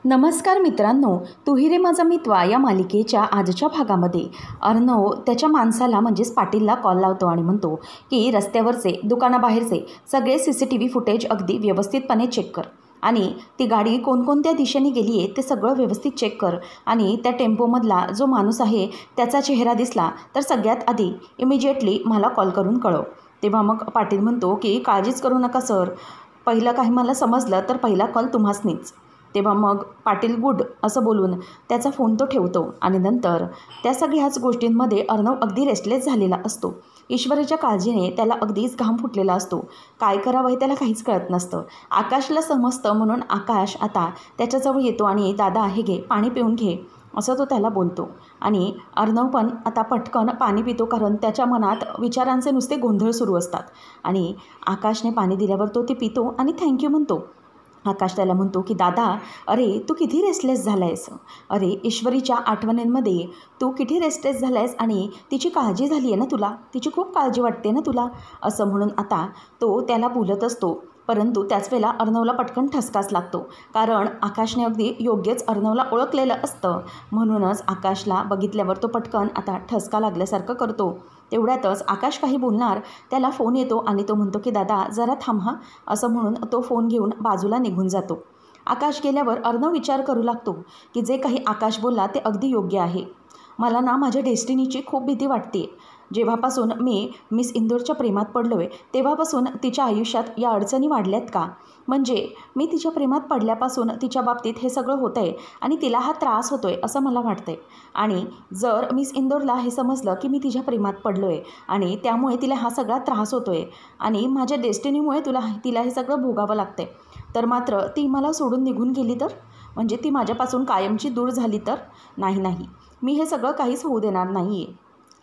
नमस्कार मित्रांनो, तू ही रे माझा मित्वा या मालिकेच्या आजच्या भागामध्ये अर्णव त्याच्या माणसाला म्हणजेच पाटीलला कॉल लावतो आणि म्हणतो की रस्त्यावरचे दुकानाबाहेरचे सगळे CCTV फुटेज अगदी व्यवस्थितपणे चेक कर आणि ती गाडी कोणकोणत्या दिशेने गेली आहे ते सगळं व्यवस्थित चेक कर आणि त्या टेम्पोमधला जो माणूस आहे त्याचा चेहरा दिसला तर सगळ्यात आधी इमिजिएटली मला कॉल करून कळव. तेव्हा मग पाटील म्हणतो की काळजीच करू नका सर, पहिलं काही मला समजलं तर पहिला कॉल तुम्हासनीच. तेव्हा मग पाटील गुड असं बोलून त्याचा फोन तो ठेवतो आणि नंतर त्या सगळ्याच गोष्टींमध्ये अर्णव अगदी रेस्टलेस झालेला असतो. ईश्वरीच्या काळजीने त्याला अगदीच घाम फुटलेला असतो. काय करावं हे त्याला काहीच कळत नसतं. आकाशला समजतं म्हणून आकाश आता त्याच्याजवळ येतो आणि दादा हे घे, पाणी पिऊन घे असं तो त्याला बोलतो. आणि अर्णव पण आता पटकन पाणी पितो कारण त्याच्या मनात विचारांचे नुसते गोंधळ सुरू असतात. आणि आकाशने पाणी दिल्यावर तो ते पितो आणि थँक्यू म्हणतो. आकाश त्याला म्हणतो की दादा, अरे तू किती रेस्टलेस झाला आहेस, अरे ईश्वरीच्या आठवणींमध्ये तू किती रेस्टलेस झाला आहेस आणि तिची काळजी झाली आहे ना तुला, तिची खूप काळजी वाटते ना तुला, असं म्हणून आता तो त्याला बोलत असतो. परंतु त्याच वेळेला अर्णवला पटकन ठसकाच लागतो कारण आकाशने अगदी योग्यच अर्णवला ओळखलेलं असतं. म्हणूनच आकाशला बघितल्यावर तो पटकन आता ठसका लागल्यासारखं करतो. तेवढ्यातच आकाश काही बोलणार त्याला फोन येतो आणि तो म्हणतो की दादा जरा थांब हां, असं म्हणून तो फोन घेऊन बाजूला निघून जातो. आकाश गेल्यावर अर्णव विचार करू लागतो की जे काही आकाश बोलला ते अगदी योग्य आहे. मला ना माझ्या डेस्टिनीची खूप भीती वाटते. जेव्हापासून मी मिस इंदोरच्या प्रेमात पडलो आहे तेव्हापासून तिच्या आयुष्यात या अडचणी वाढल्यात का, म्हणजे मी तिच्या प्रेमात पडल्यापासून तिच्या बाबतीत हे सगळं होतं आहे आणि तिला हा त्रास होतो आहे असं मला वाटतं आहे. आणि जर मिस इंदोरला हे समजलं की मी तिच्या प्रेमात पडलो आहे आणि त्यामुळे तिला हा सगळा त्रास होतो आहे आणि माझ्या डेस्टिनीमुळे तिला हे सगळं भोगावं लागतं आहे, तर मात्र ती मला सोडून निघून गेली तर, म्हणजे ती माझ्यापासून कायमची दूर झाली तर, नाही, मी हे सगळं काहीच होऊ देणार नाही आहे.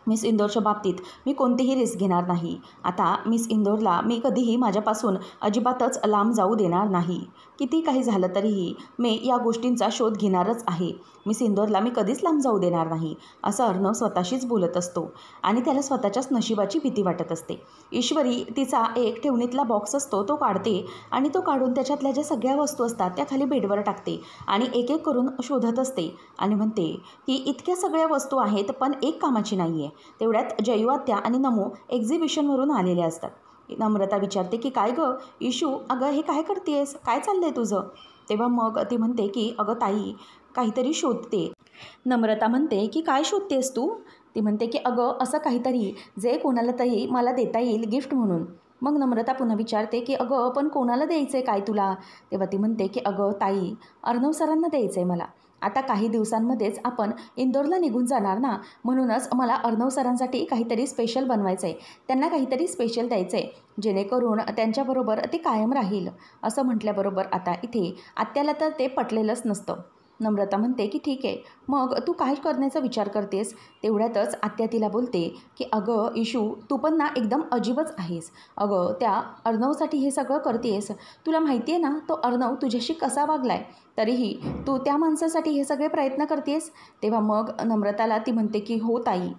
मिस इंदोरच्या बाबतीत मी कोणतीही रिस्क घेणार नाही. आता मिस इंदोरला मी कधीही माझ्यापासून अजिबातच लांब जाऊ देणार नाही. किती काही झालं तरीही मी या गोष्टींचा शोध घेणारच आहे. मिस इंदोरला मी कधीच लांब जाऊ देणार नाही, असं अर्णव स्वतःशीच बोलत असतो आणि त्याला स्वतःच्याच नशिबाची भीती वाटत असते. ईश्वरी तिचा एक ठेवणीतला बॉक्स असतो तो काढते आणि तो काढून त्याच्यातल्या ज्या सगळ्या वस्तू असतात त्या खाली बेडवर टाकते आणि एक एक करून शोधत असते आणि म्हणते की इतक्या सगळ्या वस्तू आहेत पण एक कामाची नाही आहे. तेवढ्यात जयू आत्या आणि नमू एक्झिबिशनवरून आलेले असतात. नम्रता विचारते की काय गं इशू, अगं हे काय करतेस, काय चाललं आहे तुझं. तेव्हा मग ती म्हणते की अगं ताई काहीतरी शोधते. नम्रता म्हणते की काय शोधतेस तू. ती म्हणते की अगं असं काहीतरी जे कोणाला तरी मला देता येईल गिफ्ट म्हणून. मग नम्रता पुन्हा विचारते की अगं पण कोणाला द्यायचं आहे काय तुला. तेव्हा ती म्हणते की अगं ताई अर्णव सरांना द्यायचं आहे मला. आता काही दिवसांमध्येच आपण इंदोरला निघून जाणार ना, म्हणूनच मला अर्णव सरांसाठी काहीतरी स्पेशल बनवायचं आहे, त्यांना काहीतरी स्पेशल द्यायचं आहे जेणेकरून त्यांच्याबरोबर ते कायम राहील. असं म्हटल्याबरोबर आता इथे आत्याला तर ते पटलेलंच नसतं. नम्रता म्हणते की ठीक आहे, मग तू काय करण्याचा विचार करतेस. तेवढ्यातच आत्या तिला बोलते की अगं इशू तू पण ना एकदम अजीबच आहेस. अगं त्या अर्णवसाठी हे सगळं करतेस, तुला माहिती आहे ना तो अर्णव तुझ्याशी कसा वागला आहे, तरीही तू त्या माणसासाठी हे सगळे प्रयत्न करतेस. तेव्हा मग नम्रताला ती म्हणते की हो ताई,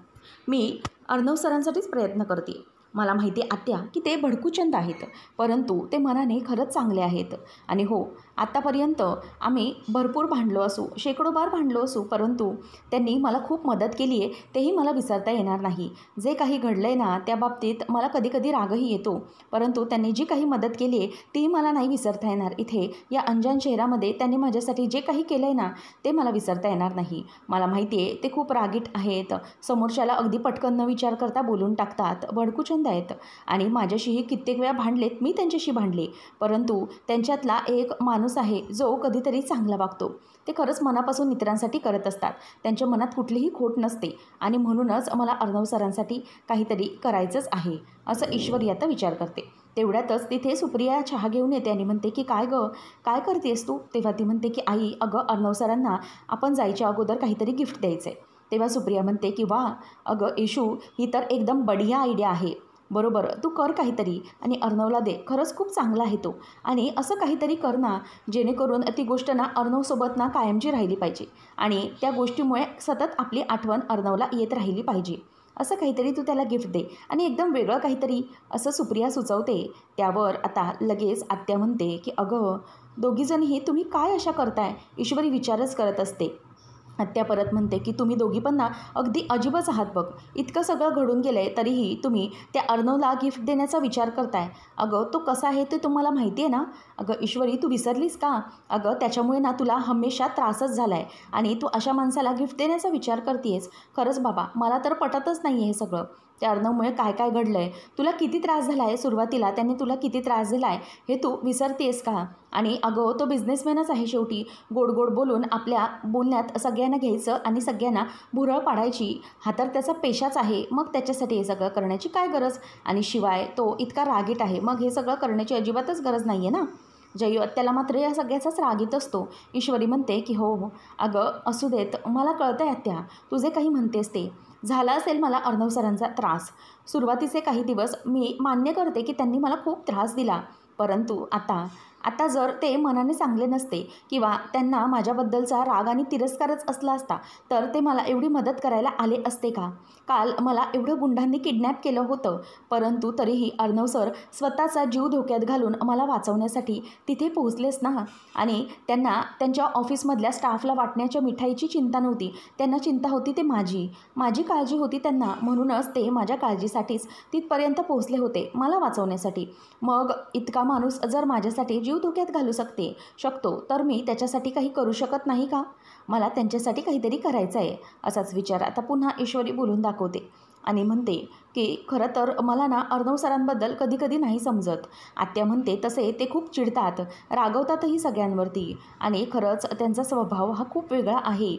मी अर्णव सरांसाठीच प्रयत्न करते. मला माहिती आहे आत्या की ते भडकूचंद आहेत, परंतु ते मनाने खरंच चांगले आहेत. आणि हो, आत्तापर्यंत आम्ही भरपूर भांडलो असू, शेकडो बार भांडलो असू, परंतु त्यांनी मला खूप मदत केली आहे तेही मला विसरता येणार नाही. जे काही घडलं आहे ना त्या बाबतीत मला कधी कधी रागही येतो, परंतु त्यांनी जी काही मदत केली आहे ती मला नाही विसरता येणार. इथे या अंजान शहरामध्ये त्यांनी माझ्यासाठी जे काही केलं आहे ना ते मला विसरता येणार नाही. मला माहिती आहे ते खूप रागीट आहेत, समोरच्याला अगदी पटकन न विचार करता बोलून टाकतात, भडकूचंद आहेत आणि माझ्याशीही कित्येक वेळा भांडलेत, मी त्यांच्याशी भांडले, परंतु त्यांच्यातला एक माणूस आहे जो कधीतरी चांगला वागतो. ते खरंच मनापासून मित्रांसाठी करत असतात, त्यांच्या मनात कुठलीही खोट नसते आणि म्हणूनच मला अर्णव सरांसाठी काहीतरी करायचंच आहे असं ईश्वरी आता विचार करते. तेवढ्यातच तिथे सुप्रिया चहा घेऊन येते आणि म्हणते की काय गं काय करतेस तू. तेव्हा ती म्हणते की आई अगं अर्णव सरांना आपण जायच्या अगोदर काहीतरी गिफ्ट द्यायचं आहे. तेव्हा सुप्रिया म्हणते की वा अगं इशू, ही तर एकदम बढिया आयडिया आहे, बरोबर तू कर काहीतरी आणि अर्णवला दे, खरंच खूप चांगला आहे तो. आणि असं काहीतरी कर ना जेणेकरून ती गोष्ट ना अर्णवसोबत ना कायमची राहिली पाहिजे आणि त्या गोष्टीमुळे सतत आपली आठवण अर्णवला येत राहिली पाहिजे. असं काहीतरी तू त्याला गिफ्ट दे आणि एकदम वेगळं काहीतरी, असं सुप्रिया सुचवते. त्यावर आता लगेच आत्या म्हणते की अगं दोघीजणही तुम्ही काय अशा करताय? ईश्वरी विचारच करत असते. आत्या परत म्हणते की तुम्ही दोघी पण ना अगदी अजीबच आहात बघ. इतकं सगळं घडून गेलं आहे तरीही तुम्ही त्या अर्णवला गिफ्ट देण्याचा विचार करताय. अगं तो कसा आहे ते तुम्हाला माहिती आहे ना? अगं ईश्वरी तू विसरलीस का? अगं त्याच्यामुळे ना तुला हमेशा त्रासच झाला आहे आणि तू अशा माणसाला गिफ्ट देण्याचा विचार करतेस. खरंच बाबा मला तर पटतच नाही आहे हे सगळं. त्या अर्णवमुळे काय काय घडलं आहे, तुला किती त्रास झाला आहे, सुरुवातीला त्यांनी तुला किती त्रास दिला आहे हे तू विसरतेस का? आणि अगं तो बिझनेसमॅनच आहे शेवटी. गोड गोड बोलून आपल्या बोलण्यात सगळ्यांना घ्यायचं आणि सगळ्यांना भुरळ पाडायची, हा तर त्याचा पेशाच आहे. मग त्याच्यासाठी हे सगळं करण्याची काय गरज? आणि शिवाय तो इतका रागीट आहे, मग हे सगळं करण्याची अजिबातच गरज नाही आहे ना. जयू आत्याला मात्र या सगळ्याचाच राग येत असतो. ईश्वरी म्हणते की हो हो अगं असू देत, मला कळतं आहे आत्या तुझे काही म्हणतेस ते. झाला असेल मला अर्णव सरांचा त्रास. सुरुवातीचे काही दिवस मी मान्य करते की त्यांनी मला खूप त्रास दिला, परंतु आता जर ते मनाने चांगले नसते किंवा त्यांना माझ्याबद्दलचा राग आणि तिरस्कारच असला असता तर ते मला एवढी मदत करायला आले असते का? काल मला एवढं गुंडांनी किडनॅप केलं होतं, परंतु तरीही अर्णव सर स्वतःचा जीव धोक्यात घालून मला वाचवण्यासाठी तिथे पोहोचलेच ना. आणि त्यांना त्यांच्या ऑफिसमधल्या स्टाफला वाटण्याच्या मिठाईची चिंता नव्हती, त्यांना चिंता होती ते माझी काळजी होती त्यांना, म्हणूनच ते माझ्या काळजीसाठीच तिथपर्यंत पोहोचले होते मला वाचवण्यासाठी. मग इतका माणूस जर माझ्यासाठी जीव धोक्यात घालू शकतो तर मी त्याच्यासाठी काही करू शकत नाही का? मला त्यांच्यासाठी काहीतरी करायचं आहे. असाच विचार आता पुन्हा ईश्वरी बोलून दाखवते आणि म्हणते की खरं तर मला ना अर्णव सरांबद्दल कधी कधी नाही समजत. आत्या म्हणते तसे ते खूप चिडतात, रागवतातही सगळ्यांवरती आणि खरंच त्यांचा स्वभाव हा खूप वेगळा आहे.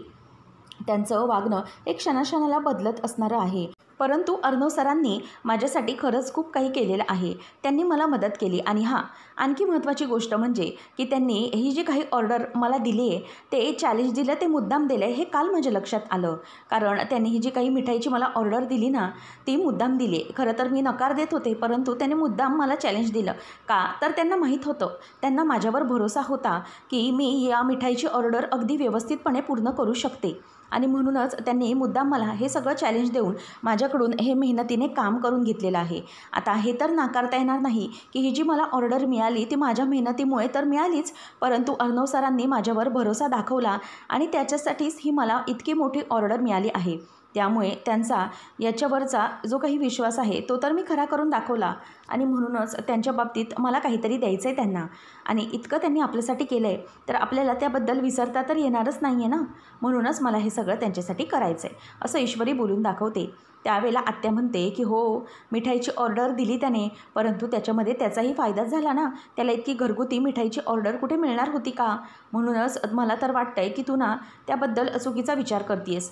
त्यांचं वागणं एक क्षणाक्षणाला बदलत असणारं आहे. परंतु अर्णव सरांनी माझ्यासाठी खरंच खूप काही केलेलं आहे. त्यांनी मला मदत केली आणि हां आणखी महत्त्वाची गोष्ट म्हणजे की त्यांनी ही जी काही ऑर्डर मला दिली आहे ते चॅलेंज दिलं, ते मुद्दाम दिलं आहे हे काल माझ्या लक्षात आलं. कारण त्यांनी ही जी काही मिठाईची मला ऑर्डर दिली ना ती मुद्दाम दिली. खरं तर मी नकार देत होते, परंतु त्यांनी मुद्दाम मला चॅलेंज दिलं. का तर त्यांना माहीत होतं, त्यांना माझ्यावर भरोसा होता की मी या मिठाईची ऑर्डर अगदी व्यवस्थितपणे पूर्ण करू शकते आणि म्हणूनच त्यांनी मुद्दाम मला हे सगळं चॅलेंज देऊन माझ्याकडून हे मेहनतीने काम करून घेतलेलं आहे. आता हे तर नाकारता येणार नाही की ही जी मला ऑर्डर मिळाली ती माझ्या मेहनतीमुळे तर मिळालीच, परंतु अर्णव सरांनी माझ्यावर भरोसा दाखवला आणि त्याच्यासाठीच ही मला इतकी मोठी ऑर्डर मिळाली आहे. त्यामुळे त्यांचा याच्यावरचा जो काही विश्वास आहे तो तर मी खरा करून दाखवला आणि म्हणूनच त्यांच्या बाबतीत मला काहीतरी द्यायचं आहे त्यांना. आणि इतकं त्यांनी आपल्यासाठी केलं आहे तर आपल्याला त्याबद्दल विसरता तर येणारच नाही आहे ना. म्हणूनच मला हे सगळं त्यांच्यासाठी करायचं आहे असं ईश्वरी बोलून दाखवते. त्यावेळेला आत्या म्हणते की हो मिठाईची ऑर्डर दिली त्याने, परंतु त्याच्यामध्ये त्याचाही फायदाच झाला ना. त्याला इतकी घरगुती मिठाईची ऑर्डर कुठे मिळणार होती का? म्हणूनच मला तर वाटतं आहे की तू ना त्याबद्दल चुकीचा विचार करतेस.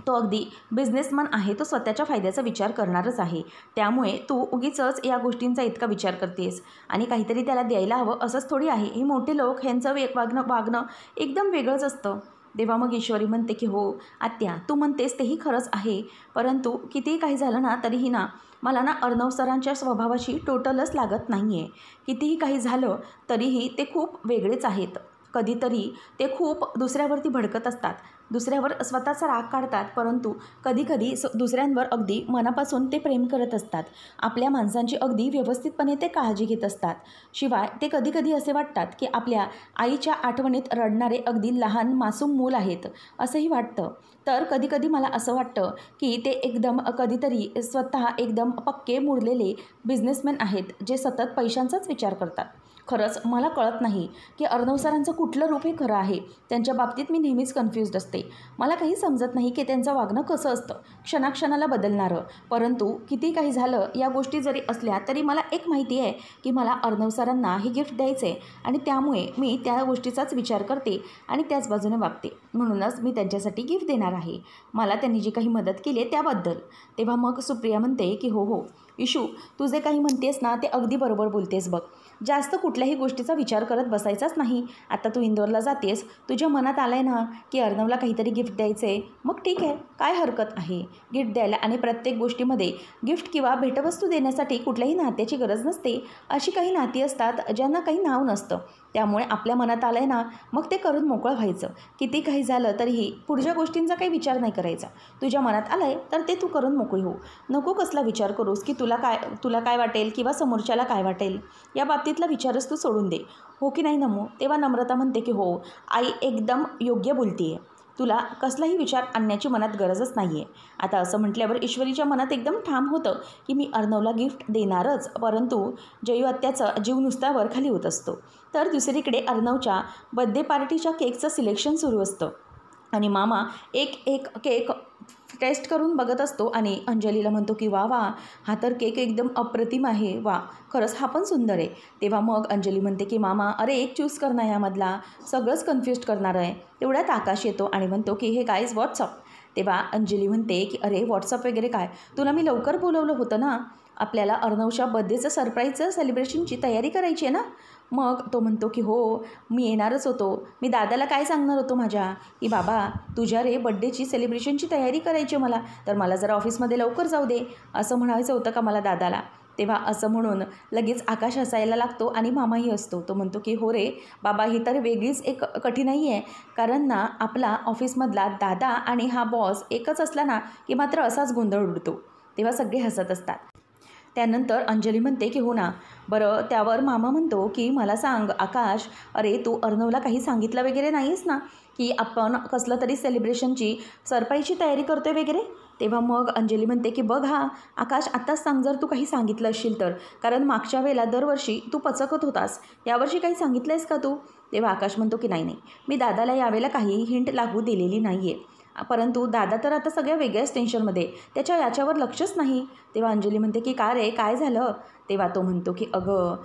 तो अगदी बिझनेसमॅन आहे, तो स्वतःच्या फायद्याचा विचार करणारच आहे. त्यामुळे तू उगीचच या गोष्टींचा इतका विचार करतेस आणि काहीतरी त्याला द्यायला हवं असंच थोडी आहे. हे मोठे लोक ह्यांचं वागणं एकदम वेगळंच असतं. तेव्हा मग ईश्वरी म्हणते की हो आत्या तू म्हणतेस तेही खरंच आहे, परंतु कितीही काही झालं ना तरीही ना मला ना अर्णव सरांच्या स्वभावाशी टोटलच लागत नाही आहे. कितीही काही झालं तरीही ते खूप वेगळेच आहेत. कधीतरी ते खूप दुसऱ्यावरती भडकत असतात, दुसऱ्यावर स्वतःचा राग काढतात, परंतु कधीकधी दुसऱ्यांवर अगदी मनापासून ते प्रेम करत असतात. आपल्या माणसांची अगदी व्यवस्थितपणे ते काळजी घेत असतात. शिवाय ते कधीकधी असे वाटतात की आपल्या आईच्या आठवणीत रडणारे अगदी लहान मासूम मूल आहेत असंही वाटतं. तर कधीकधी मला असं वाटतं की ते एकदम कधीतरी स्वतः एकदम पक्के मुरलेले बिझनेसमॅन आहेत जे सतत पैशांचाच विचार करतात. खरंच मला कळत नाही की अर्णव सरांचं कुठलं रूप हे खरं आहे. त्यांच्या बाबतीत मी नेहमीच कन्फ्युज्ड असते. मला काही समजत नाही की त्यांचं वागणं कसं असतं, क्षणाक्षणाला बदलणारं. परंतु किती काही झालं या गोष्टी जरी असल्या तरी मला एक माहिती आहे की मला अर्णव सरांना हे गिफ्ट द्यायचं आहे आणि त्यामुळे मी त्या गोष्टीचाच विचार करते आणि त्याच बाजूने वागते. म्हणूनच मी त्यांच्यासाठी गिफ्ट देणार आहे, मला त्यांनी जी काही मदत केली आहे त्याबद्दल. तेव्हा मग सुप्रिया म्हणते की हो इशू तू जे काही म्हणतेस ना ते अगदी बरोबर बोलतेस बघ. जास्त कुठल्याही गोष्टीचा विचार करत बसायचाच नाही. आता तू इंदोरला जातेस, तुझ्या मनात आलं आहे ना की अर्णवला काहीतरी गिफ्ट द्यायचं आहे, मग ठीक आहे, काय हरकत आहे गिफ्ट द्यायला. आणि प्रत्येक गोष्टीमध्ये गिफ्ट किंवा भेटवस्तू देण्यासाठी कुठल्याही नात्याची गरज नसते. अशी काही नाती असतात ज्यांना काही नाव नसतं. त्यामुळे आपल्या मनात आलं आहे ना मग ते करून मोकळं व्हायचं. किती काही झालं तरीही पुढच्या गोष्टींचा काही विचार नाही करायचा. तुझ्या मनात आलं आहे तर ते तू करून मोकळी हो. नको कसला विचार करूस की तुला तुला काय वाटेल किंवा समोरच्याला काय वाटेल या बाबतीतला विचारच तू सोडून दे, हो की नाही नमू? तेव्हा नम्रता म्हणते की हो आई एकदम योग्य बोलते आहे, तुला कसलाही विचार आणण्याची मनात गरजच नाही आहे. आता असं म्हटल्यावर ईश्वरीच्या मनात एकदम ठाम होतं की मी अर्णवला गिफ्ट देणारच, परंतु जयू आत्याचा जीव नुसता वरखाली होत असतो. तर दुसरीकडे अर्णवच्या बड्डे पार्टीच्या केकचं सिलेक्शन सुरू असतं आणि मामा एक एक केक टेस्ट करून बघत असतो आणि अंजलीला म्हणतो की वा वा, हा तर केक एकदम अप्रतिम आहे, वा खरंच हा पण सुंदर आहे. तेव्हा मग अंजली म्हणते की मामा अरे एक चूज कर ना यामधला, सगळंच कन्फ्यूज करणार आहे. तेवढ्यात आकाश येतो आणि म्हणतो की हे गाईज व्हॉट्सअप. तेव्हा अंजली म्हणते की अरे व्हॉट्सअप वगैरे काय, तुला मी लवकर बोलवलं होतं ना, आपल्याला अर्णवच्या बर्थडेचं सरप्राईजचं सेलिब्रेशनची तयारी करायची आहे ना. मग तो म्हणतो की हो मी येणारच होतो, मी दादाला काय सांगणार होतो माझ्या की बाबा तुझ्या रे बड्डेची सेलिब्रेशनची तयारी करायची मला, तर मला जरा ऑफिसमध्ये लवकर जाऊ दे असं म्हणायचं होतं का मला दादाला. तेव्हा असं म्हणून लगेच आकाश हसायला लागतो आणि मामाही असतो. तो म्हणतो की हो रे बाबा, ही तर वेगळीच एक कठीणाई आहे, कारण ना आपला ऑफिसमधला दादा आणि हा बॉस एकच असला ना की मात्र असाच गोंधळ उडतो. तेव्हा सगळे हसत असतात. त्यानंतर अंजली म्हणते की हो ना. बरं, त्यावर मामा म्हणतो की मला सांग आकाश, अरे तू अर्णवला काही सांगितलं वगैरे नाहीस ना की आपण कसलं तरी सेलिब्रेशनची सरप्राईजची तयारी करतोय वगैरे. तेव्हा मग अंजली म्हणते की बघ हा आकाश, आत्ताच सांग जर तू काही सांगितलं असशील तर, कारण मागच्या वेळेला दरवर्षी तू पचकत होतास, यावर्षी काही सांगितलं आहेस का तू? तेव्हा आकाश म्हणतो की नाही, मी दादाला यावेळेला काही हिंट लागू दिलेली नाही आहे, परंतु दादा तर आता सगळ्या वेगळ्याच टेन्शनमध्ये, त्याच्या याच्यावर लक्षच नाही. तेव्हा अंजली म्हणते की का रे काय झालं? तेव्हा तो म्हणतो की अगं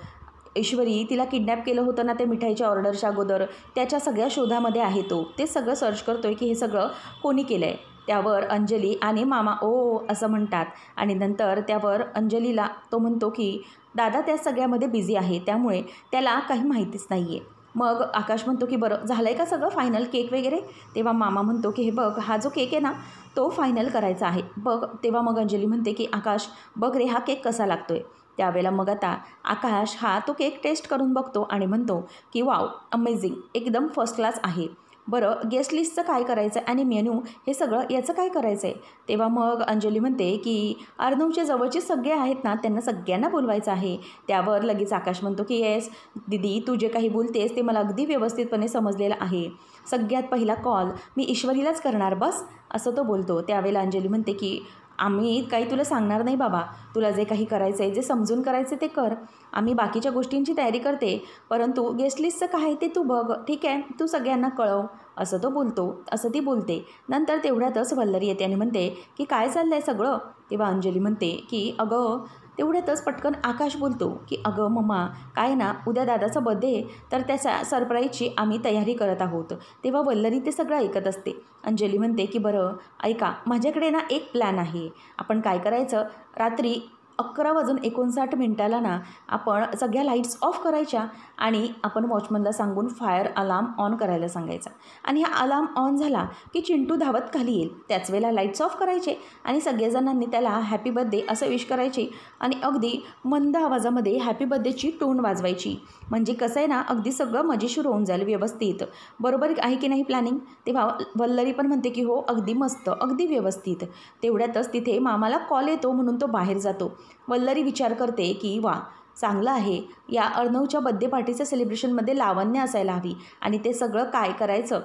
ईश्वरी, तिला किडनॅप केलं होतं ना ते मिठाईच्या ऑर्डरच्या अगोदर, त्याच्या सगळ्या शोधामध्ये आहे तो, ते सगळं सर्च करतो आहे की हे सगळं कोणी केलं आहे. त्यावर अंजली आणि मामा ओ असं म्हणतात आणि नंतर त्यावर अंजलीला तो म्हणतो की दादा त्या सगळ्यामध्ये बिझी आहे, त्यामुळे त्याला काही माहितीच नाही आहे. मग आकाश म्हणतो की बरं झालं आहे का सगळं फायनल केक वगैरे? तेव्हा मामा म्हणतो की हे बघ, हा जो केक आहे ना तो फायनल करायचा आहे बघ. तेव्हा मग अंजली म्हणते की आकाश बघ रे हा केक कसा लागतो आहे. त्यावेळेला मग आता आकाश हा तो केक टेस्ट करून बघतो आणि म्हणतो की वाव अमेझिंग, एकदम फर्स्ट क्लास आहे. बरं गेस्ट लिस्टचं काय करायचं आहे आणि मेन्यू हे सगळं याचं काय करायचं आहे? तेव्हा मग अंजली म्हणते की अर्णवचे जवळचे सगळे आहेत ना त्यांना सगळ्यांना बोलवायचं आहे. त्यावर लगेच आकाश म्हणतो की येस दीदी, तू जे काही बोलतेस ते मला अगदी व्यवस्थितपणे समजलेलं आहे. सगळ्यात पहिला कॉल मी ईश्वरीलाच करणार बस, असं तो बोलतो. त्यावेळेला अंजली म्हणते की आम्ही काही तुला सांगणार नाही बाबा, तुला जे काही करायचं आहे, जे समजून करायचं ते कर, आम्ही बाकीच्या गोष्टींची तयारी करते, परंतु गेस्ट लिस्टचं काय आहे ते तू बघ, ठीक आहे, तू सगळ्यांना कळव, असं ती बोलते. नंतर तेवढ्यातच वल्लरी येते आणि म्हणते की काय चाललं आहे सगळं? तेव्हा अंजली म्हणते की अगं, तेवढ्यातच पटकन आकाश बोलतो की अगं मम्मा, काय ना उद्या दादाचा बर्थडे, तर त्याच्या सरप्राईजची आम्ही तयारी करत आहोत. तेव्हा वल्लरी ते सगळं ऐकत असते. अंजली म्हणते की बरं ऐका, माझ्याकडे ना एक प्लॅन आहे. आपण काय करायचं, रात्री 11:59 ना आपण सगळ्या लाईट्स ऑफ करायच्या आणि आपण वॉचमनला सांगून फायर अलार्म ऑन करायला सांगायचा, आणि हा अलार्म ऑन झाला की चिंटू धावत खाली येईल, त्याच वेळेला लाईट्स ऑफ करायचे आणि सगळेजणांनी त्याला हॅपी बर्थडे असं विश करायचे आणि अगदी मंद आवाजामध्ये हॅपी बर्थडेची टोन वाजवायची. म्हणजे कसं आहे ना, अगदी सगळं मजेशीर होऊन जाईल व्यवस्थित. बरोबर आहे की नाही प्लॅनिंग? तेव्हा वल्लरी पण म्हणते की हो अगदी मस्त, अगदी व्यवस्थित. तेवढ्यातच तिथे मामाला कॉल येतो म्हणून तो बाहेर जातो. वल्लरी विचार करते की वा चांगलं आहे, या अर्णवच्या बड्डे पार्टीच्या सेलिब्रेशनमध्ये लावण्य असायला हवी आणि ते सगळं काय करायचं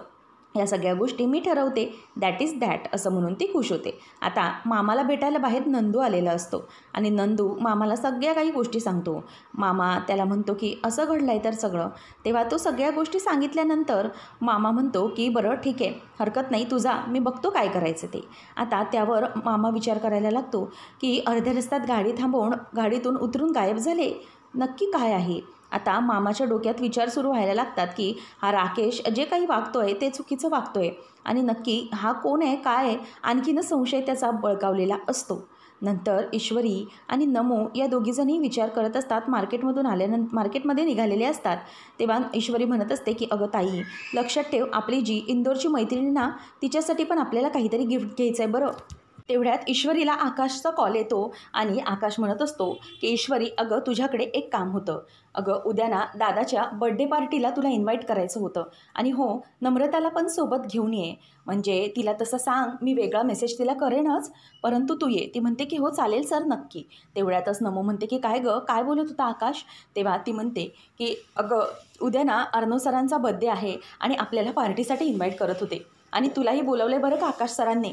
या सगळ्या गोष्टी मी ठरवते, दॅट इज दॅट असं म्हणून ती खुश होते. आता मामाला भेटायला बाहेर नंदू आलेला असतो आणि नंदू मामाला सगळ्या काही गोष्टी सांगतो. मामा त्याला म्हणतो की असं घडलं आहे तर सगळं. तेव्हा तो सगळ्या गोष्टी सांगितल्यानंतर मामा म्हणतो की बरं ठीक आहे, हरकत नाही, तुझा मी बघतो काय करायचं ते. आता त्यावर मामा विचार करायला लागतो की अर्ध्या रस्त्यात गाडी थांबवून गाडीतून उतरून गायब झाले, नक्की काय आहे? आता मामाच्या डोक्यात विचार सुरू व्हायला लागतात की हा राकेश जे काही वागतोय ते चुकीचं वागतोय आणि नक्की हा कोण आहे, काय आहे, आणखीनच संशय त्याचा बळकावलेला असतो. नंतर ईश्वरी आणि नमो या दोघीजणी विचार करत असतात. मार्केटमध्ये निघालेले असतात. तेव्हा ईश्वरी म्हणत असते की अगं ताई, लक्षात ठेव, आपली जी इंदोरची मैत्रिणी ना, तिच्यासाठी पण आपल्याला काहीतरी गिफ्ट घ्यायचं आहे बरं. तेवढ्यात ईश्वरीला आकाशचा कॉल येतो आणि आकाश म्हणत असतो की ईश्वरी, अगं तुझ्याकडे एक काम होतं. अगं उद्या ना दादाच्या बड्डे पार्टीला तुला इन्व्हाइट करायचं होतं आणि हो, नम्रताला पण सोबत घेऊन ये. म्हणजे तिला तसं सांग, मी वेगळा मेसेज तिला करेनच, परंतु तू ये. ती म्हणते की हो चालेल सर, नक्की. तेवढ्यातच नमो म्हणते की काय गं, काय बोलत होता आकाश? तेव्हा ती म्हणते की अगं उद्या ना अर्णव सरांचा बड्डे आहे आणि आपल्याला पार्टीसाठी इन्व्हाइट करत होते आणि तुलाही बोलवले बरं का आकाश सरांनी.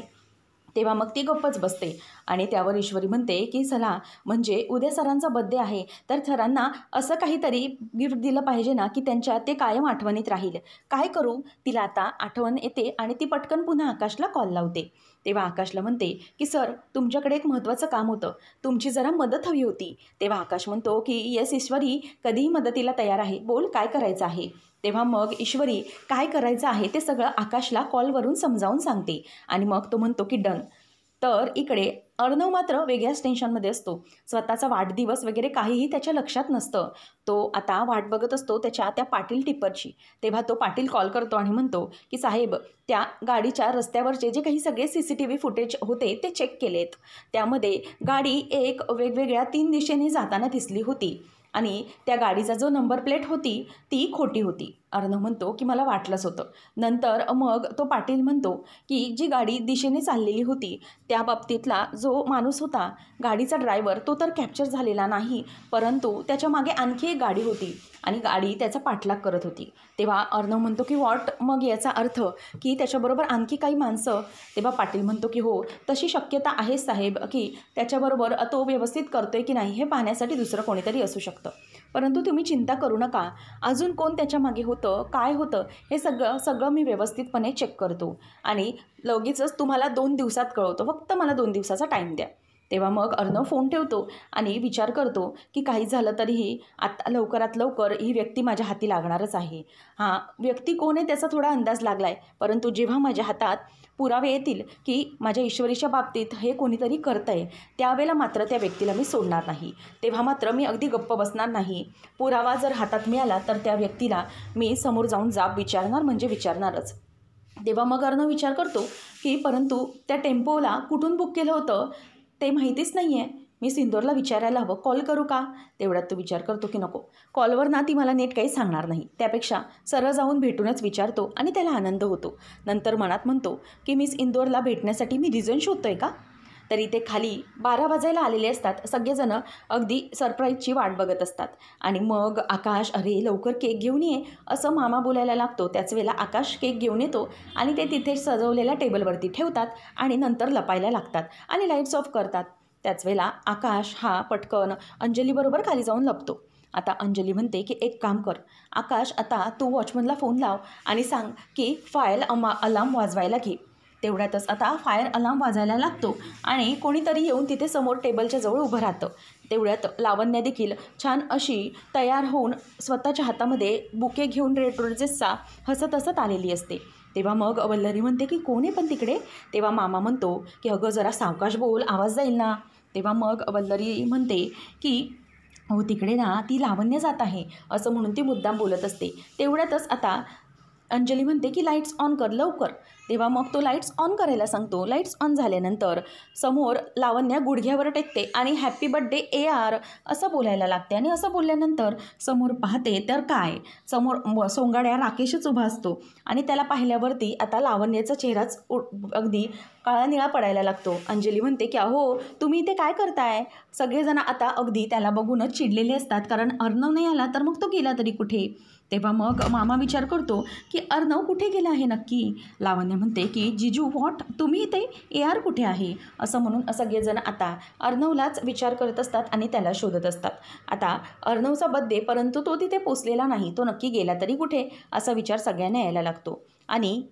तेव्हा मग ती गप्पच बसते आणि त्यावर ईश्वरी म्हणते की चला, म्हणजे उद्या सरांचा बड्डे आहे तर सरांना असं काहीतरी गिफ्ट दिलं पाहिजे ना की त्यांच्या ते कायम आठवणीत राहील. काय करू? तिला आता आठवण येते आणि ती पटकन पुन्हा आकाशला कॉल लावते. तेव्हा आकाशला म्हणते की सर, तुमच्याकडे एक महत्त्वाचं काम होतं, तुमची जरा मदत हवी होती. तेव्हा आकाश म्हणतो की येस ईश्वरी, कधीही मदतीला तयार आहे, बोल काय करायचं आहे. तेव्हा मग ईश्वरी काय करायचं आहे ते सगळं आकाशला कॉलवरून समजावून सांगते आणि मग तो म्हणतो की डन. तर इकडे अर्णव मात्र वेगळ्याच टेन्शनमध्ये असतो. स्वतःचा वाढदिवस वगैरे काहीही त्याच्या लक्षात नसतं. तो आता वाट बघत असतो त्या पाटील टिप्परची. तेव्हा तो पाटील कॉल करतो आणि म्हणतो की साहेब, त्या गाडीच्या रस्त्यावरचे जे काही सगळे CCTV फुटेज होते ते चेक केलेत. त्यामध्ये गाडी एक वेगवेगळ्या 3 दिशेने जाताना दिसली होती आणि त्या गाडीचा जो नंबर प्लेट होती ती खोटी होती. अर्णव म्हणतो की मला वाटलंच होतं. नंतर मग तो पाटील म्हणतो की जी गाडी दिशेने चाललेली होती त्या बाबतीतला जो माणूस होता, गाडीचा ड्रायव्हर, तो तर कॅप्चर झालेला नाही, परंतु त्याच्या मागे आणखी एक गाडी होती आणि गाडी त्याचा पाठलाग करत होती. तेव्हा अर्णव म्हणतो की व्हॉट, मग याचा अर्थ की त्याच्याबरोबर आणखी काही माणसं? तेव्हा पाटील म्हणतो की हो, तशी शक्यता आहे साहेब की त्याच्याबरोबर तो व्यवस्थित करतोय की नाही हे पाहण्यासाठी दुसरं कोणीतरी असू शकतं. परंतु तुम्ही चिंता करू नका, अजून कोण त्याच्या मागे होतं, काय होतं, हे सगळं मी व्यवस्थितपणे चेक करतो आणि लगेचच तुम्हाला 2 दिवसात कळवतो. फक्त मला 2 दिवसाचा टाईम द्या. तेव्हा मग अर्णव फोन ठेवतो आणि विचार करतो की काही झालं तरीही आता लवकरात लवकर ही व्यक्ती माझ्या हाती लागणारच आहे. हां, व्यक्ती कोण आहे त्याचा थोडा अंदाज लागला आहे, परंतु जेव्हा माझ्या हातात पुरावे येतील की माझ्या ईश्वरीच्या बाबतीत हे कोणीतरी करतं आहे, त्यावेळेला मात्र त्या व्यक्तीला मी सोडणार नाही. तेव्हा मात्र मी अगदी गप्प बसणार नाही. पुरावा जर हातात मिळाला तर त्या व्यक्तीला मी समोर जाऊन जाब विचारणार, म्हणजे विचारणारच. तेव्हा मग अर्णव विचार करतो की परंतु त्या टेम्पोला कुठून बुक केलं होतं ते माहितीच नाही आहे. मी सिंदूरला विचारायला हवं, कॉल करू का? तेवढ्यात तो विचार करतो की नको, कॉलवर ना ती मला नीट काही सांगणार नाही, त्यापेक्षा सरळ जाऊन भेटूनच विचारतो आणि त्याला आनंद होतो. नंतर मनात म्हणतो की मिस इंदोरला भेटण्यासाठी मी रिझन शोधतोय का? तरी ते खाली 12 वाजायला आलेले असतात. सगळेजणं अगदी सरप्राईजची वाट बघत असतात आणि मग आकाश, अरे लवकर केक घेऊन ये, असं मामा बोलायला लागतो. त्याच वेळेला आकाश केक घेऊन येतो आणि ते तिथे सजवलेल्या टेबलवरती ठेवतात आणि नंतर लपायला लागतात आणि लाईट्स ऑफ करतात. त्याच वेळेला आकाश हा पटकन अंजलीबरोबर खाली जाऊन लपतो. आता अंजली म्हणते की एक काम कर आकाश, आता तू वॉचमनला फोन लाव आणि सांग की फायर अलार्म वाजवायला घे. तेवढ्यातच आता फायर अलार्म वाजायला लागतो आणि कोणीतरी येऊन तिथे समोर टेबलच्या जवळ उभं राहतं. तेवढ्यात लावण्या देखील छान अशी तयार होऊन स्वतःच्या हातामध्ये बुके घेऊन रेड रोजेसचा हसत हसत आलेली असते. तेव्हा मग वल्लरी म्हणते की कोण आहे पण तिकडे? तेव्हा मामा म्हणतो की अगं जरा सावकाश बोल, आवाज जाईल ना. तेव्हा मग वल्लरी म्हणते की हो तिकडे ना ती लावण्य जात आहे, असं म्हणून ती मुद्दाम बोलत असते. तेवढ्यातच आता अंजली म्हणते की लाईट्स ऑन कर लवकर. तेव्हा मग तो लाईट्स ऑन करायला सांगतो. लाईट्स ऑन झाल्यानंतर समोर लावण्या गुडघ्यावर टेकते आणि हॅपी बर्थडे AR असं बोलायला लागते आणि असं बोलल्यानंतर समोर पाहते तर काय, समोर सोंगाड्या राकेशच उभा असतो आणि त्याला पाहिल्यावरती आता लावण्याचा चेहराच अगदी काळा निळा पडायला लागतो. अंजली म्हणते की अहो तुम्ही इथे काय करताय? सगळेजण आता अगदी त्याला बघूनच चिडलेले असतात, कारण अर्णव नाही आला तर मग तो गेला तरी कुठे. तेव्हा मग मामा विचार करतो की अर्णव कुठे गेला आहे नक्की. लावण्य म्हणते की जिजू व्हॉट, तुम्ही इथे AR कुठे आहे, असं म्हणून सगळेजण आता अर्णवलाच विचार करत असतात आणि त्याला शोधत असतात. आता अर्णवचा बर्थडे, परंतु तो तिथे पोचलेला नाही, तो नक्की गेला तरी कुठे असा विचार सगळ्यांना यायला लागतो आणि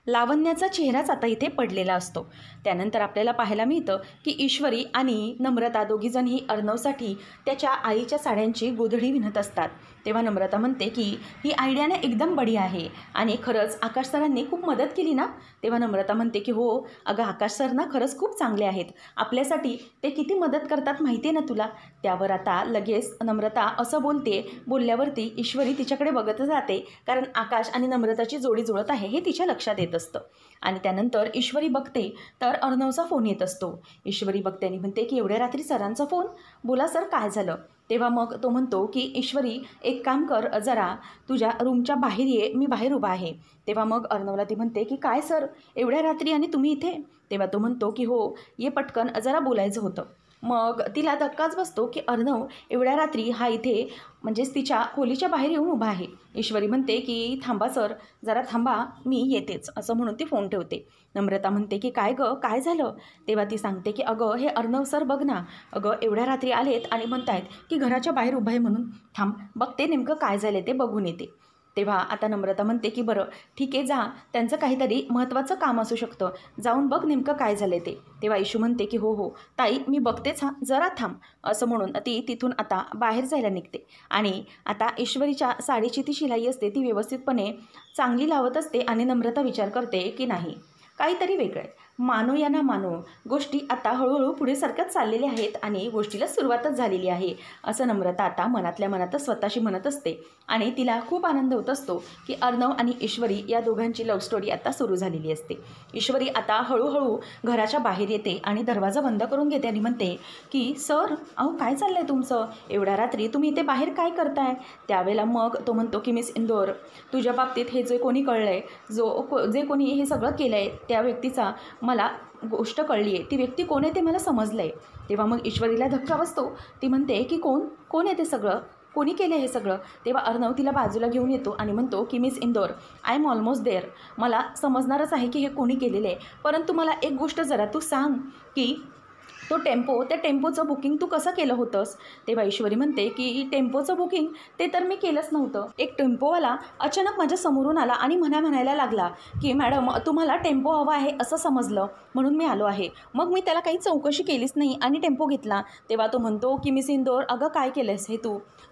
लावण्याचा चेहराच आता इथे पडलेला असतो. त्यानंतर आपल्याला पाहायला मिळतं की ईश्वरी आणि नम्रता दोघीजणही अर्णवसाठी त्याच्या आईच्या साड्यांची गोधडी विणत असतात. तेव्हा नम्रता म्हणते की ही आयडिया ना एकदम बढिया आहे आणि खरंच आकाश सरांनी खूप मदत केली ना. तेव्हा नम्रता म्हणते की हो अगं आकाश सर ना खरंच खूप चांगले आहेत, आपल्यासाठी ते किती मदत करतात माहिती आहे ना तुला. त्यावर आता लगेच नम्रता असं बोलल्यावरती ईश्वरी तिच्याकडे बघत जाते, कारण आकाश आणि नम्रताची जोडी जुळत आहे हे तिच्या लक्षात येत असतं. आणि त्यानंतर ईश्वरी बघते तर अर्णवचा फोन येत असतो. ईश्वरी बघते आणि म्हणते की एवढ्या रात्री सरांचा फोन, बोला सर काय झालं. तेव्हा मग तो म्हणतो की ईश्वरी एक काम कर, जरा तुझ्या रूमच्या बाहेर ये, मी बाहेर उभा आहे. तेव्हा मग अर्णवला ती म्हणते की काय सर एवढ्या रात्री आणि तुम्ही इथे. तेव्हा तो म्हणतो की हो ये पटकन, जरा बोलायचं होतं. मग तिला धक्काच बसतो की अर्णव एवढ्या रात्री हा इथे म्हणजेच तिच्या खोलीच्या बाहेर येऊन उभा आहे. ईश्वरी म्हणते की थांबा सर, जरा थांबा, मी येतेच, असं म्हणून ती फोन ठेवते. नम्रता म्हणते की काय गं काय झालं. तेव्हा ती सांगते की अगं हे अर्णव सर बघ ना, अगं एवढ्या रात्री आलेत आणि म्हणतायत की घराच्या बाहेर उभा आहे म्हणून. थांब बघते नेमकं काय झालं ते, बघून येते. तेव्हा आता नम्रता म्हणते की बरं ठीक आहे, जा, त्यांचं काहीतरी महत्त्वाचं काम असू शकतं, जाऊन बघ नेमकं काय झालं ते. तेव्हा इशू म्हणते की हो हो ताई मी बघतेच, हां जरा थांब, असं म्हणून ती तिथून आता बाहेर जायला निघते. आणि आता ईश्वरीच्या साडीची ती शिलाई असते ती व्यवस्थितपणे चांगली लावत असते आणि नम्रता विचार करते की नाही काहीतरी वेगळं आहे, मानो या ना मानो, गोष्टी आता हळूहळू पुढे सरकत चाललेल्या आहेत आणि गोष्टीला सुरुवातच झालेली आहे, असं नम्रता आता मनातल्या मनातच स्वतःशी म्हणत असते. आणि तिला खूप आनंद होत असतो की अर्णव आणि ईश्वरी या दोघांची लव्ह स्टोरी आता सुरू झालेली असते. ईश्वरी आता हळूहळू घराच्या बाहेर येते आणि दरवाजा बंद करून घेते आणि म्हणते की सर अहो काय चाललं आहे तुमचं, एवढ्या रात्री तुम्ही इथे बाहेर काय करताय. त्यावेळेला मग तो म्हणतो की मिस इंदोर, तुझ्या बाबतीत हे जे कोणी कळलं आहे, जे कोणी हे सगळं केलं आहे त्या व्यक्तीचा मला गोष्ट कळली आहे, ती व्यक्ती कोण आहे ते मला समजलं आहे. तेव्हा मग ईश्वरीला धक्का बसतो. ती म्हणते की कोण आहे ते सगळं, कोणी केलं हे सगळं. तेव्हा अर्णव तिला बाजूला घेऊन येतो आणि म्हणतो की miss Indore, I am almost there, मला समजणारच आहे की हे कोणी केलेलं आहे, परंतु मला एक गोष्ट जरा तू सांग की त्या टेम्पोचं बुकिंग तू कसं केलं होतंस. तेव्हा ईश्वरी म्हणते की टेम्पोचं बुकिंग ते तर मी केलंच नव्हतं, एक टेम्पोवाला अचानक माझ्या समोरून आला आणि म्हणायला लागला की मॅडम तुम्हाला टेम्पो हवा आहे असं समजलं म्हणून मी आलो आहे. मग मी त्याला काही चौकशी केलीच नाही आणि टेम्पो घेतला. तेव्हा तो म्हणतो की मिस इंदोर अगं काय केलंस हे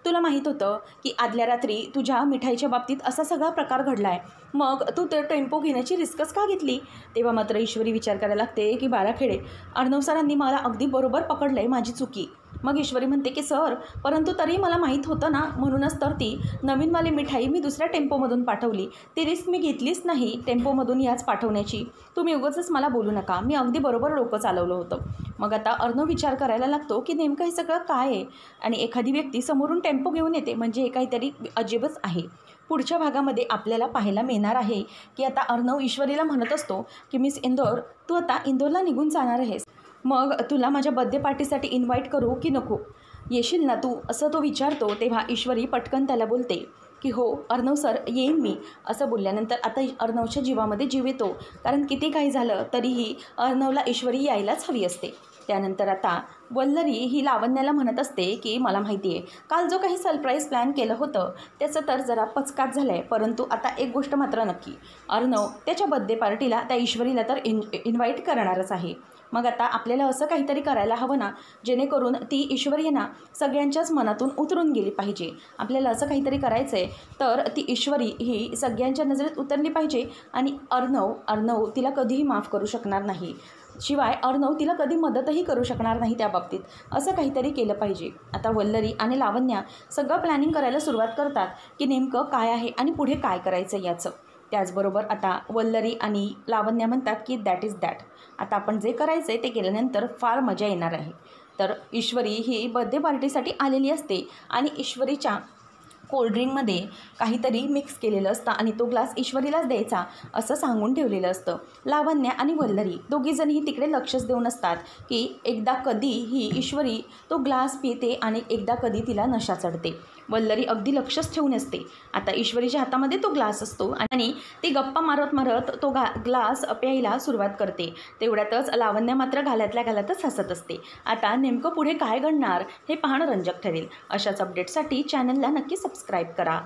तुला माहीत होतं की आदल्या रात्री तुझ्या मिठाईच्या बाबतीत असा सगळा प्रकार घडला आहे, मग तू ते टेम्पो घेण्याची रिस्कच का घेतली. तेव्हा मात्र ईश्वरी विचार करायला लागते की बाराखेडे अर्णव सरांनी मला अगदी बरोबर पकडलं आहे, माझी चुकी. मग ईश्वरी म्हणते की सर परंतु तरी मला माहीत होतं ना, म्हणूनच तर ती नवीनवाली मिठाई मी दुसऱ्या टेम्पोमधून पाठवली, ती रिस्क मी घेतलीच नाही टेम्पोमधून याच पाठवण्याची, तुम्ही उगाचच मला बोलू नका, मी अगदी बरोबर डोकं चालवलं होतं. मग आता अर्णव विचार करायला लागतो की नेमकं हे सगळं काय आहे आणि एखादी व्यक्ती समोरून टेम्पो घेऊन येते म्हणजे हे काहीतरी अजीबच आहे. पुढच्या भागामध्ये आपल्याला पाहायला मिळणार आहे की आता अर्णव ईश्वरीला म्हणत असतो की मिस इंदोर तू आता इंदोरला निघून जाणार आहेस, मग तुला माझ्या बर्थडे पार्टीसाठी इन्व्हाइट करू की नको, येशील ना तू, असं तो विचारतो. तेव्हा ईश्वरी पटकन त्याला बोलते की हो अर्णव सर येईन मी, असं बोलल्यानंतर आता अर्णवच्या जीवामध्ये जीव येतो, कारण किती काही झालं तरीही अर्णवला ईश्वरी यायलाच हवी असते. त्यानंतर आता वल्लरी ही लावण्याला म्हणत असते की मला माहिती आहे काल जो काही सरप्राईज प्लॅन केलं होतं त्याचं तर जरा पचकाट झालं आहे, परंतु आता एक गोष्ट मात्र नक्की, अर्णव त्याच्या बर्थडे पार्टीला त्या ईश्वरीला तर इन्व्हाइट करणारच आहे. मग आता आपल्याला असं काहीतरी करायला हवं ना जेणेकरून ती ईश्वरी ना सगळ्यांच्याच मनातून उतरून गेली पाहिजे. आपल्याला असं काहीतरी करायचं आहे तर ती ईश्वरी ही सगळ्यांच्या नजरेत उतरली पाहिजे आणि अर्णव तिला कधीही माफ करू शकणार नाही, शिवाय अर्णव तिला कधी मदतही करू शकणार नाही त्या बाबतीत, असं काहीतरी केलं पाहिजे. आता वल्लरी आणि लावण्या सगळं प्लॅनिंग करायला सुरुवात करतात की नेमकं काय आहे आणि पुढे काय करायचं याचं. त्याचबरोबर आता वल्लरी आणि लावण्या म्हणतात की दॅट इज दॅट, आता आपण जे करायचं आहे ते केल्यानंतर फार मजा येणार आहे. तर ईश्वरी ही बर्थडे पार्टीसाठी आलेली असते आणि ईश्वरीच्या कोल्ड्रिंकमध्ये काहीतरी मिक्स केलेलं असतं आणि तो ग्लास ईश्वरीलाच द्यायचा असं सांगून ठेवलेलं असतं. लावण्या आणि वल्लरी दोघीजणही तिकडे लक्षच देऊन असतात की एकदा कधी ही ईश्वरी तो ग्लास पिते आणि एकदा कधी तिला नशा चढते. वल्लरी अगदी लक्षच ठेवून असते. आता ईश्वरीच्या हातामध्ये तो ग्लास असतो आणि ती गप्पा मारत मारत तो ग्लास प्यायला सुरुवात करते. तेवढ्यातच लावण्या मात्र घालातल्या घालातच हसत असते. आता नेमकं पुढे काय घडणार हे पाहणं रंजक ठरेल. अशाच अपडेटसाठी चॅनलला नक्की सबस्क्राईब करा.